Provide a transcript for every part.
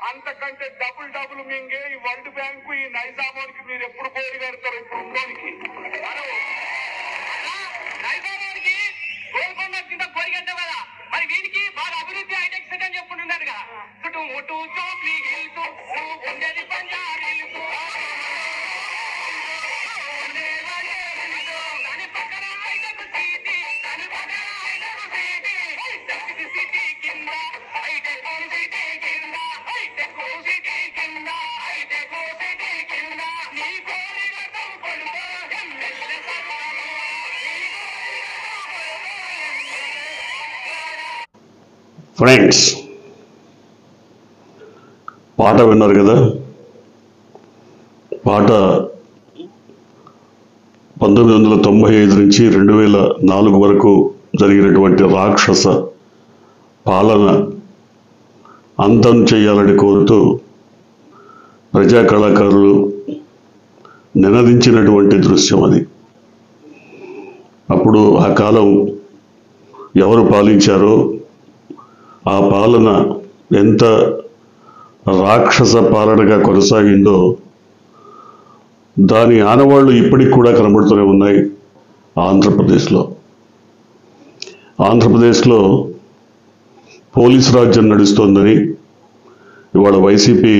అంతకంటే డబుల్ మింగే ఈ world bank ఈ నైజామానికి మీరు ఎప్పుడు కోడి కడతారు? ఇప్పుడు ఉండడానికి నైజామానికి గోల్కొండ కింద కోడి కట్టావు కదా, మరి వీరికి బాగా అభివృద్ధి హైటెక్ సిటీ అని చెప్పుకుంటున్నారు కదా. చుట్టూ ముట్టు చోప్లీ హిల్స్ ఉండేది పంజాబ్ హిల్స్ దాని పక్కన హైటెక్ సిటీ, దాని పక్కన హైటెక్ సిటీ, హైటెక్ సిటీ కింద హైటెక్ సిటీ కింద హైటెక్ సిటీ కింద హైటెక్ సిటీ కింద నీ కోడి గతం కొడుకో ఎమ్మెల్యే ఫ్రెండ్స్, పాట విన్నారు కదా. పాట 1995 నుంచి 2004 వరకు జరిగినటువంటి రాక్షస పాలన అంతం చేయాలని కోరుతూ ప్రజా కళాకారులు నినదించినటువంటి దృశ్యం అది. అప్పుడు ఆ కాలం ఎవరు పాలించారో ఆ పాలన ఎంత రాక్షస పాలనగా కొనసాగిందో దాని ఆనవాళ్లు ఇప్పటికి కూడా కనబడుతూనే ఉన్నాయి. ఆంధ్రప్రదేశ్లో పోలీసు రాజ్యం నడుస్తోందని ఇవాళ వైసీపీ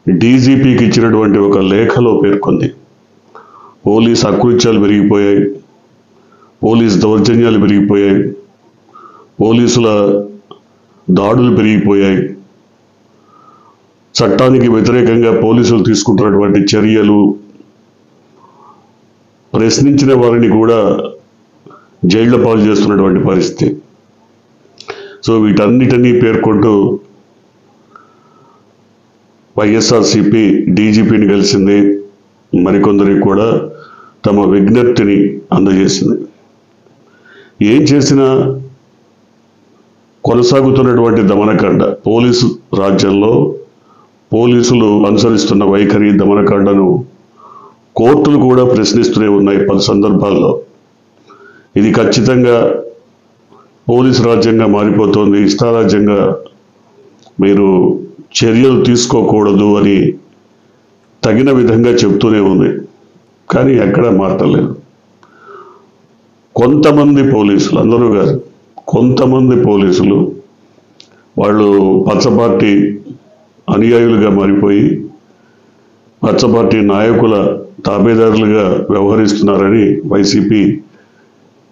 డీజీపీకి ఇచ్చినటువంటి ఒక లేఖలో పేర్కొంది. పోలీస్ అకృత్యాలు పెరిగిపోయాయి, పోలీస్ దౌర్జన్యాలు పెరిగిపోయాయి, పోలీసుల దాడులు పెరిగిపోయాయి, చట్టానికి వ్యతిరేకంగా పోలీసులు తీసుకుంటున్నటువంటి చర్యలు, ప్రశ్నించిన వారిని కూడా జైళ్ల పాలు చేస్తున్నటువంటి పరిస్థితి. సో వీటన్నిటినీ పేర్కొంటూ వైఎస్ఆర్సీపీ డీజీపీని కలిసింది, మరికొందరికి కూడా తమ విజ్ఞప్తిని అందజేసింది. ఏం చేసినా కొనసాగుతున్నటువంటి దమనకాండ, పోలీసు రాజ్యంలో పోలీసులు అనుసరిస్తున్న వైఖరి, దమనకాండను కోర్టులు కూడా ప్రశ్నిస్తూనే ఉన్నాయి పలు సందర్భాల్లో. ఇది ఖచ్చితంగా పోలీసు రాజ్యంగా మారిపోతుంది, ఇష్టారాజ్యంగా మీరు చర్యలు తీసుకోకూడదు అని తగిన విధంగా చెప్తూనే ఉంది. కానీ ఎక్కడా మారటలేదు. కొంతమంది పోలీసులు, అందరూ కాదు, కొంతమంది పోలీసులు వాళ్ళు పచ్చపార్టీ అనుయాయులుగా మారిపోయి పచ్చపార్టీ నాయకుల తాబేదారులుగా వ్యవహరిస్తున్నారని వైసీపీ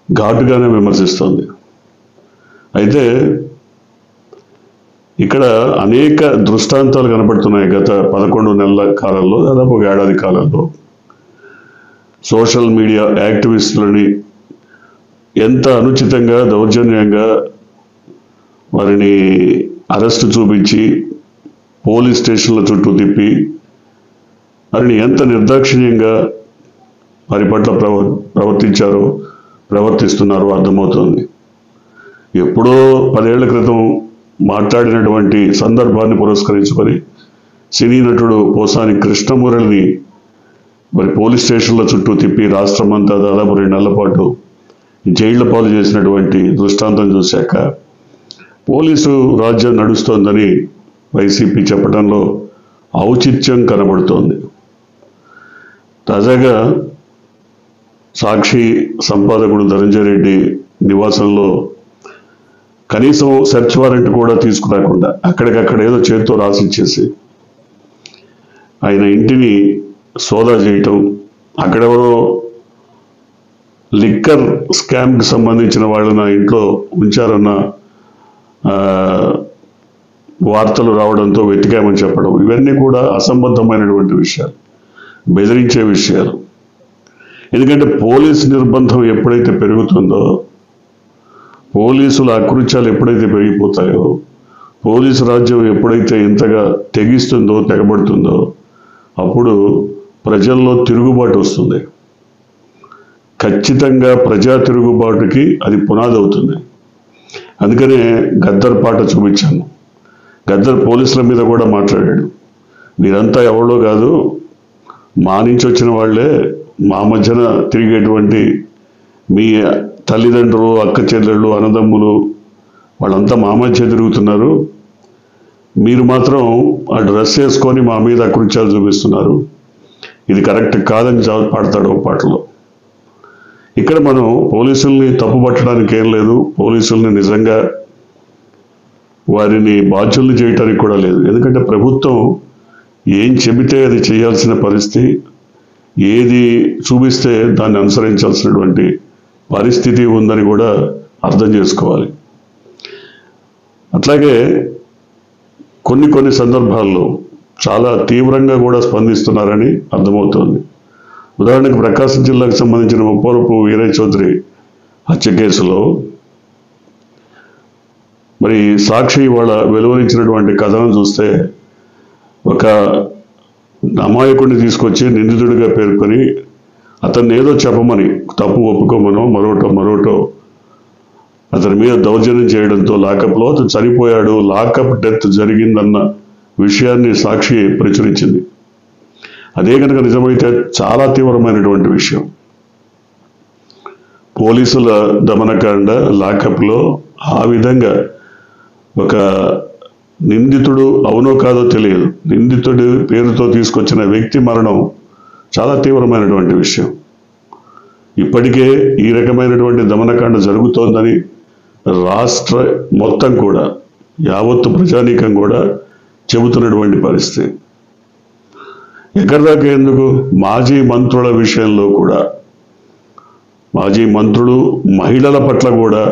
ఘాటుగానే విమర్శిస్తోంది. అయితే ఇక్కడ అనేక దృష్టాంతాలు కనబడుతున్నాయి. గత 11 నెలల కాలంలో, దాదాపు 1 ఏడాది కాలంలో సోషల్ మీడియా యాక్టివిస్టులని ఎంత అనుచితంగా, దౌర్జన్యంగా వారిని అరెస్టు చూపించి పోలీస్ స్టేషన్ల చుట్టూ తిప్పి వారిని ఎంత నిర్దాక్షిణ్యంగా వారి పట్ల ప్రవర్తిస్తున్నారో అర్థమవుతుంది. ఎప్పుడో 10 ఏళ్ల క్రితం మాట్లాడినటువంటి సందర్భాన్ని పురస్కరించుకొని సినీ నటుడు పోసాని కృష్ణమురళిని మరి పోలీస్ స్టేషన్ల చుట్టూ తిప్పి రాష్ట్రమంతా దాదాపు 2 నెలల పాటు జైళ్ల పాలు చేసినటువంటి దృష్టాంతం చూశాక పోలీసు రాజ్యం నడుస్తోందని వైసీపీ చెప్పడంలో ఔచిత్యం కనబడుతోంది. తాజాగా సాక్షి సంపాదకుడు ధనంజయ రెడ్డి నివాసంలో కనీసం సెర్చ్ వారెంట్ కూడా తీసుకురాకుండా అక్కడికక్కడ ఏదో చేతితో రాసిచ్చేసి ఆయన ఇంటిని సోదా చేయటం, అక్కడెవరో లిక్కర్ స్కామ్కి సంబంధించిన వాళ్ళని ఇంట్లో ఉంచారన్న వార్తలు రావడంతో వెతికామని చెప్పడం, ఇవన్నీ కూడా అసంబద్ధమైనటువంటి విషయాలు. బెదిరించే విషయాలు. ఎందుకంటే పోలీస్ నిర్బంధం ఎప్పుడైతే పెరుగుతుందో, పోలీసుల అకృత్యాలు ఎప్పుడైతే పెరిగిపోతాయో, పోలీసు రాజ్యం ఎప్పుడైతే ఇంతగా తెగిస్తుందో, తెగబడుతుందో, అప్పుడు ప్రజల్లో తిరుగుబాటు వస్తుంది. ఖచ్చితంగా ప్రజా తిరుగుబాటుకి అది పునాది అవుతుంది. అందుకనే గద్దర్ పాట చూపించాను. గద్దర్ పోలీసుల మీద కూడా మాట్లాడాడు. మీరంతా ఎవరో కాదు, మా నుంచి వచ్చిన వాళ్ళే, మా మధ్యన తిరిగేటువంటి మీ తల్లిదండ్రులు, అక్క చెల్లెళ్ళు, అన్నదమ్ములు వాళ్ళంతా మా మధ్య తిరుగుతున్నారు. మీరు మాత్రం ఆ డ్రెస్ వేసుకొని మా మీద అకృత్యాలు చూపిస్తున్నారు. ఇది కరెక్ట్ కాదని పాడతాడు ఒక పాటలో. ఇక్కడ మనం పోలీసుల్ని తప్పు పట్టడానికి ఏం లేదు, పోలీసుల్ని నిజంగా వారిని బాధ్యుల్ని చేయటానికి కూడా లేదు. ఎందుకంటే ప్రభుత్వం ఏం చెబితే అది చేయాల్సిన పరిస్థితి, ఏది చూపిస్తే దాన్ని అనుసరించాల్సినటువంటి పరిస్థితి ఉందని కూడా అర్థం చేసుకోవాలి. అట్లాగే కొన్ని సందర్భాల్లో చాలా తీవ్రంగా కూడా స్పందిస్తున్నారని అర్థమవుతోంది. ఉదాహరణకు ప్రకాశం జిల్లాకు సంబంధించిన ముప్పవరపు వీరయ్య చౌదరి హత్య కేసులో మరి సాక్షి వాళ్ళ వెలువరించినటువంటి కథనం చూస్తే, ఒక అమాయకుడిని తీసుకొచ్చి నిందితుడిగా పేర్కొని అతన్ని ఏదో చెప్పమని, తప్పు ఒప్పుకోమనో మరోటో అతని మీద దౌర్జన్యం చేయడంతో లాకప్లో అతను చనిపోయాడు, లాకప్ డెత్ జరిగిందన్న విషయాన్ని సాక్షి ప్రచురించింది. అదే కనుక నిజమైతే చాలా తీవ్రమైనటువంటి విషయం. పోలీసుల దమనకాండ, లాకప్లో ఆ విధంగా ఒక నిందితుడు అవునో కాదో తెలియదు, నిందితుడి పేరుతో తీసుకొచ్చిన వ్యక్తి మరణం చాలా తీవ్రమైనటువంటి విషయం. ఇప్పటికే ఈ రకమైనటువంటి దమనకాండ జరుగుతోందని రాష్ట్ర మొత్తం కూడా, యావత్తు ప్రజానీకం కూడా చెబుతున్నటువంటి పరిస్థితి. ఎక్కడి దాకా ఎందుకు, మాజీ మంత్రుల విషయంలో కూడా, మాజీ మంత్రులు మహిళల పట్ల కూడా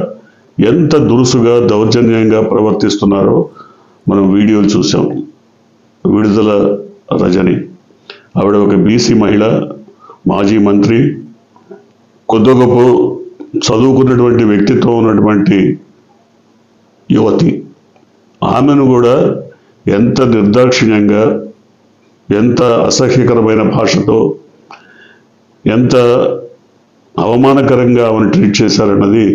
ఎంత దురుసుగా, దౌర్జన్యంగా ప్రవర్తిస్తున్నారో మనం వీడియోలు చూసాం. విడుదల రజని, ఆవిడ ఒక బీసీ మహిళ, మాజీ మంత్రి, కొద్ది గొప్ప చదువుకున్నటువంటి వ్యక్తిత్వం ఉన్నటువంటి యువతి. ఆమెను కూడా ఎంత నిర్దాక్షిణ్యంగా, ఎంత అసహ్యకరమైన భాషతో, ఎంత అవమానకరంగా ఆమెను ట్రీట్ చేశారన్నది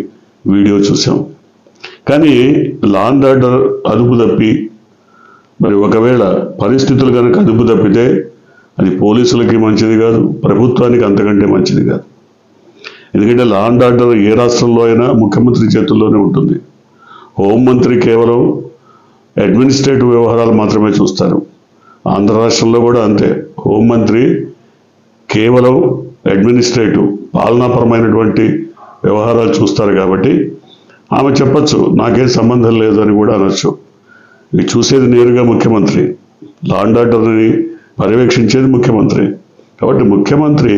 వీడియో చూసాం. కానీ లా అండ్ ఆర్డర్ అదుపు తప్పి, మరి ఒకవేళ పరిస్థితులు కనుక అదుపు తప్పితే అది పోలీసులకి మంచిది కాదు, ప్రభుత్వానికి అంతకంటే మంచిది కాదు. ఎందుకంటే లా అండ్ ఆర్డర్ ఏ రాష్ట్రంలో అయినా ముఖ్యమంత్రి చేతుల్లోనే ఉంటుంది. హోంమంత్రి కేవలం అడ్మినిస్ట్రేటివ్ వ్యవహారాలు మాత్రమే చూస్తారు. ఆంధ్ర రాష్ట్రంలో కూడా అంతే. హోంమంత్రి కేవలం అడ్మినిస్ట్రేటివ్, పాలనాపరమైనటువంటి వ్యవహారాలు చూస్తారు. కాబట్టి ఆమె చెప్పచ్చు నాకేం సంబంధం లేదు అని కూడా అనొచ్చు. ఇది చూసేది నేరుగా ముఖ్యమంత్రి, లా అండ్ ఆర్డర్ని పర్యవేక్షించేది ముఖ్యమంత్రి. కాబట్టి ముఖ్యమంత్రి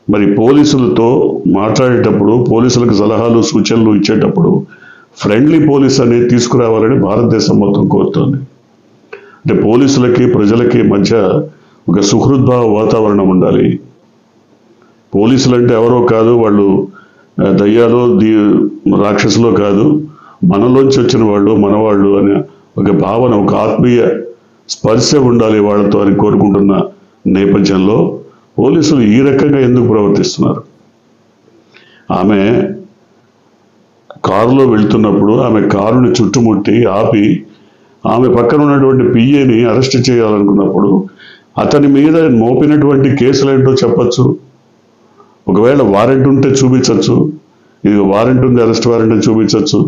మరి పోలీసులతో మాట్లాడేటప్పుడు, పోలీసులకు సలహాలు సూచనలు ఇచ్చేటప్పుడు ఫ్రెండ్లీ పోలీస్ అనేది తీసుకురావాలని భారతదేశం మొత్తం కోరుతోంది. అంటే పోలీసులకి ప్రజలకి మధ్య ఒక సుహృద్భావ వాతావరణం ఉండాలి. పోలీసులు అంటే ఎవరో కాదు, వాళ్ళు దయ్యాలో రాక్షసులో కాదు, మనలోంచి వచ్చిన వాళ్ళు, మనవాళ్ళు అనే ఒక భావన, ఒక ఆత్మీయ స్పర్శ ఉండాలి వాళ్ళతో అని కోరుకుంటున్న నేపథ్యంలో పోలీసులు ఈ రకంగా ఎందుకు ప్రవర్తిస్తున్నారు? ఆమె కారులో వెళ్తున్నప్పుడు ఆమె కారుని చుట్టుముట్టి ఆపి ఆమె పక్కన ఉన్నటువంటి పిఏని అరెస్ట్ చేయాలనుకున్నప్పుడు అతని మీద మోపినటువంటి కేసులు ఏంటో చెప్పచ్చు. ఒకవేళ వారెంట్ ఉంటే చూపించవచ్చు, ఇది వారెంట్ ఉంది, అరెస్ట్ వారెంట్ అని చూపించవచ్చు.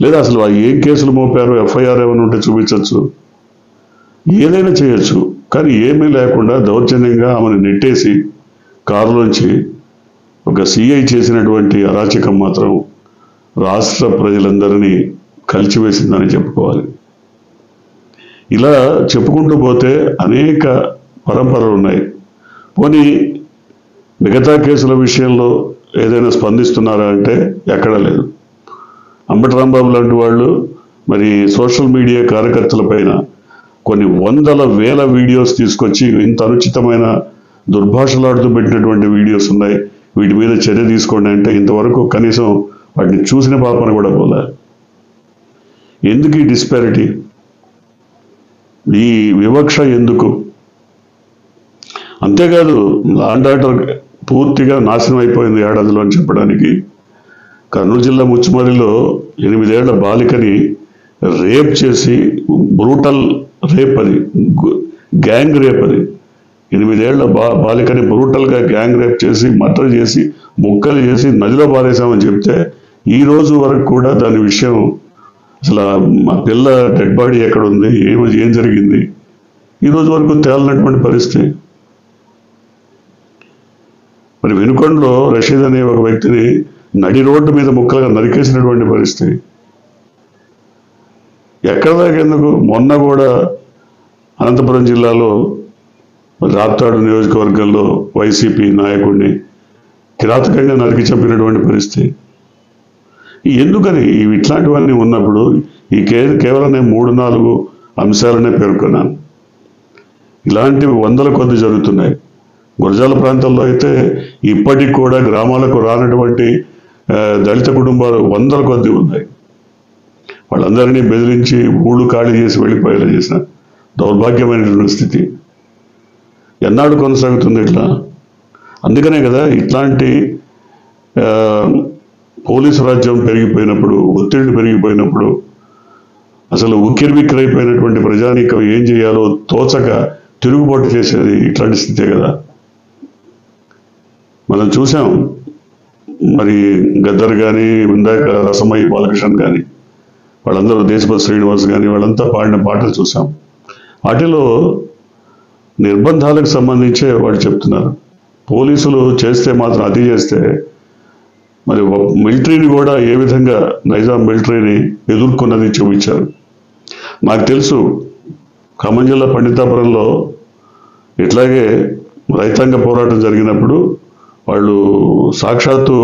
లేదా అసలు ఏం కేసులు మోపారో ఎఫ్ఐఆర్ ఏమైనా ఉంటే చూపించవచ్చు. ఏదైనా చేయొచ్చు. కానీ ఏమీ లేకుండా దౌర్జన్యంగా ఆమెను నెట్టేసి కారులోంచి ఒక సిఐ చేసినటువంటి అరాచకం మాత్రం రాష్ట్ర ప్రజలందరినీ కలిచివేసిందని చెప్పుకోవాలి. ఇలా చెప్పుకుంటూ పోతే అనేక పరంపరలు ఉన్నాయి. పోనీ మిగతా కేసుల విషయంలో ఏదైనా స్పందిస్తున్నారా అంటే ఎక్కడా లేదు. అంబటి రాంబాబు లాంటి వాళ్ళు మరి సోషల్ మీడియా కార్యకర్తల పైన కొన్ని వందల వేల వీడియోస్ తీసుకొచ్చి ఇంత అనుచితమైన దుర్భాషలాడుతూ పెట్టినటువంటి వీడియోస్ ఉన్నాయి, వీటి మీద చర్య తీసుకోండి అంటే ఇంతవరకు కనీసం వాటిని చూసిన పాపన కూడా పోలే. ఎందుకు ఈ డిస్పారిటీ, ఈ వివక్ష ఎందుకు? అంతేకాదు లా అండ్ ఆర్డర్ పూర్తిగా నాశనం అయిపోయింది ఏడాదిలో అని చెప్పడానికి కర్నూలు జిల్లా ముచ్చుమరిలో 8 ఏళ్ల బాలికని రేప్ చేసి, బ్రూటల్ రేప్, అది గ్యాంగ్ రేప్, అది 8 ఏళ్ల బాలికని బ్రూటల్గా గ్యాంగ్ రేప్ చేసి మర్డర్ చేసి ముక్కలు చేసి నదిలో పారేశామని చెప్తే ఈ రోజు వరకు కూడా దాని విషయం, అసలు మా పిల్ల డెడ్ బాడీ ఎక్కడ ఉంది, ఏం జరిగింది, ఈ రోజు వరకు తేలినటువంటి పరిస్థితి. మరి వెనుకొండలో రషీద్ అనే ఒక వ్యక్తిని నడి రోడ్డు మీద ముక్కలుగా నరికేసినటువంటి పరిస్థితి. ఎక్కడ దాకా ఎందుకు? మొన్న కూడా అనంతపురం జిల్లాలో రాప్తాడు నియోజకవర్గంలో వైసీపీ నాయకుడిని కిరాతకంగా నరికి చంపినటువంటి పరిస్థితి. ఎందుకని ఇట్లాంటివన్నీ ఉన్నప్పుడు కేవలం నేను 3-4 అంశాలనే పేర్కొన్నాను. ఇలాంటివి వందల కొద్ది జరుగుతున్నాయి. గురజాల ప్రాంతంలో అయితే ఇప్పటికి కూడా గ్రామాలకు రానటువంటి దళిత కుటుంబాలు వందల కొద్ది ఉన్నాయి. వాళ్ళందరినీ బెదిరించి ఊళ్ళు ఖాళీ చేసి వెళ్ళిపోయేలా చేసిన దౌర్భాగ్యమైనటువంటి స్థితి ఎన్నాడు కొనసాగుతుంది ఇట్లా? అందుకనే కదా ఇట్లాంటి పోలీసు రాజ్యం పెరిగిపోయినప్పుడు, ఒత్తిళ్లు పెరిగిపోయినప్పుడు, అసలు ఉక్కిరిబిక్కిరైపోయినటువంటి ప్రజానీకం ఏం చేయాలో తోచక తిరుగుబాటు చేసేది ఇట్లాంటి స్థితే కదా. మనం చూసాం, మరి గద్దర్ కానీ, ఇందాక రసమయ్య బాలకృష్ణన్ కానీ, వాళ్ళందరూ దేశపతి శ్రీనివాస్ కానీ, వాళ్ళంతా పాడిన పాటలు చూసాం. వాటిలో నిర్బంధాలకు సంబంధించే వాళ్ళు చెప్తున్నారు. పోలీసులు చేస్తే మాత్రం అతి చేస్తే మరి మిలిటరీని కూడా ఏ విధంగా నైజాం మిలిటరీని ఎదుర్కొన్నది చూపించారు. నాకు తెలుసు ఖమ్మం జిల్లా పండితాపురంలో ఇట్లాగే రైతాంగ పోరాటం జరిగినప్పుడు వాళ్ళు సాక్షాత్తు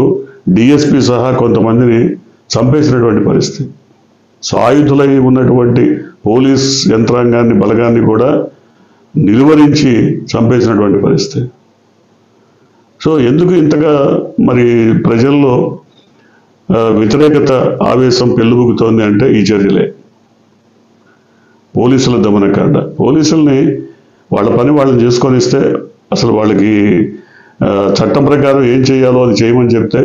డిఎస్పీ సహా కొంతమందిని చంపేసినటువంటి పరిస్థితి. సాయుధులై ఉన్నటువంటి పోలీస్ యంత్రాంగాన్ని, బలగాన్ని కూడా నిలువరించి చంపేసినటువంటి పరిస్థితి. సో ఎందుకు ఇంతగా మరి ప్రజల్లో వ్యతిరేకత, ఆవేశం పెళ్ళుబుకుతోంది అంటే ఈ చర్యలే. పోలీసుల దమనకాండ. పోలీసుల్ని వాళ్ళ పని వాళ్ళని చేసుకొని ఇస్తే అసలు వాళ్ళకి చట్టం ప్రకారం ఏం చేయాలో అది చేయమని చెప్తే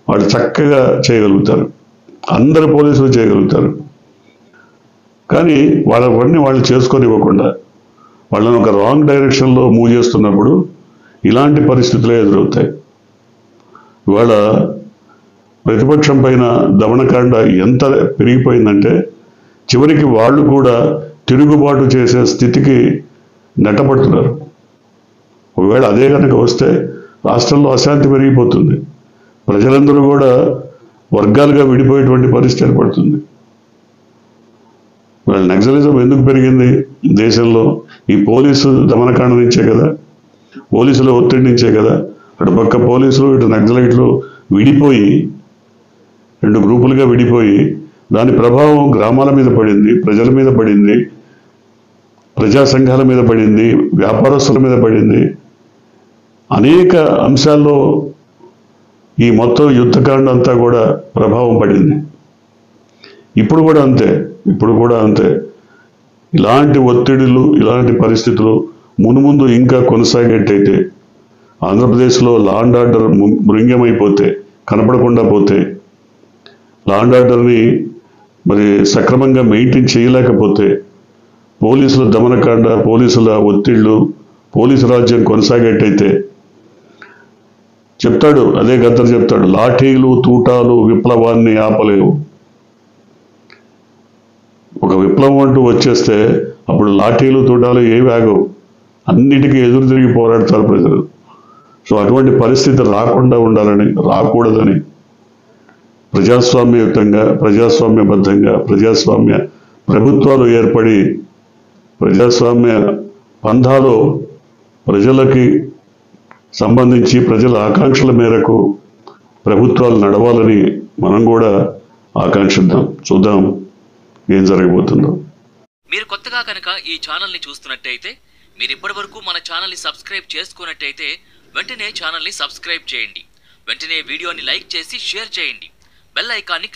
వాళ్ళు చక్కగా చేయగలుగుతారు. అందరు పోలీసులు చేయగలుగుతారు. కానీ వాళ్ళ పని వాళ్ళు చేసుకొని ఇవ్వకుండా వాళ్ళని ఒక రాంగ్ డైరెక్షన్లో మూవ్ చేస్తున్నప్పుడు ఇలాంటి పరిస్థితులే ఎదురవుతాయి. ఇవాళ ప్రతిపక్షం పైన దమనకాండ ఎంత పెరిగిపోయిందంటే చివరికి వాళ్ళు కూడా తిరుగుబాటు చేసే స్థితికి నెట్టబడుతున్నారు. ఒకవేళ అదే కనుక వస్తే రాష్ట్రంలో అశాంతి పెరిగిపోతుంది. ప్రజలందరూ కూడా వర్గాలుగా విడిపోయేటువంటి పరిస్థితి ఏర్పడుతుంది. వాళ్ళ నక్సలిజం ఎందుకు పెరిగింది దేశంలో? ఈ పోలీసు దమనకాండ నుంచే కదా, పోలీసుల ఒత్తిడి నుంచే కదా. అటు పక్క పోలీసులు, ఇటు నక్సలైట్లు విడిపోయి 2 గ్రూపులుగా విడిపోయి దాని ప్రభావం గ్రామాల మీద పడింది, ప్రజల మీద పడింది, ప్రజా సంఘాల మీద పడింది, వ్యాపారస్తుల మీద పడింది. అనేక అంశాల్లో ఈ మొత్తం యుద్ధకాండ అంతా కూడా ప్రభావం పడింది. ఇప్పుడు కూడా అంతే. ఇలాంటి ఒత్తిడులు, ఇలాంటి పరిస్థితులు మునుముందు ఇంకా కొనసాగేటైతే ఆంధ్రప్రదేశ్లో లా అండ్ ఆర్డర్ మృంగ్యమైపోతే, కనపడకుండా పోతే, లా అండ్ ఆర్డర్ని మరి సక్రమంగా మెయింటైన్ చేయలేకపోతే, పోలీసుల దమనకాండ, పోలీసుల ఒత్తిళ్లు, పోలీసు రాజ్యం కొనసాగేటైతే చెప్తాడు, అదే గద్దర్ చెప్తాడు, లాఠీలు తూటాలు విప్లవాన్ని ఆపలేవు. ఒక విప్లవం అంటూ వచ్చేస్తే అప్పుడు లాఠీలు తూటాలు ఏవి ఆగవు, అన్నిటికీ ఎదురు తిరిగి పోరాడతారు ప్రజలు. సో అటువంటి పరిస్థితి రాకుండా ఉండాలని, రాకూడదని ప్రజాస్వామ్యయుతంగా, ప్రజాస్వామ్యబద్ధంగా, ప్రజాస్వామ్య ప్రభుత్వాలు ఏర్పడి ప్రజాస్వామ్య పంథాలో ప్రజలకి సంబంధించి ప్రజల ఆకాంక్షల మేరకు ప్రభుత్వాలు నడవాలని మనం కూడా ఆకాంక్షిద్దాం. చూద్దాం ఏం జరగబోతుందో. మీరు కొత్తగా కనుక ఈ ఛానల్ని చూస్తున్నట్టయితే, మీరు ఇప్పటివరకు మన ఛానల్ని సబ్స్క్రైబ్ చేసుకున్నట్టయితే వెంటనే ఛానల్ని సబ్స్క్రైబ్ చేయండి. వెంటనే వీడియోని లైక్ చేసి షేర్ చేయండి. బెల్ ఐకాన్ని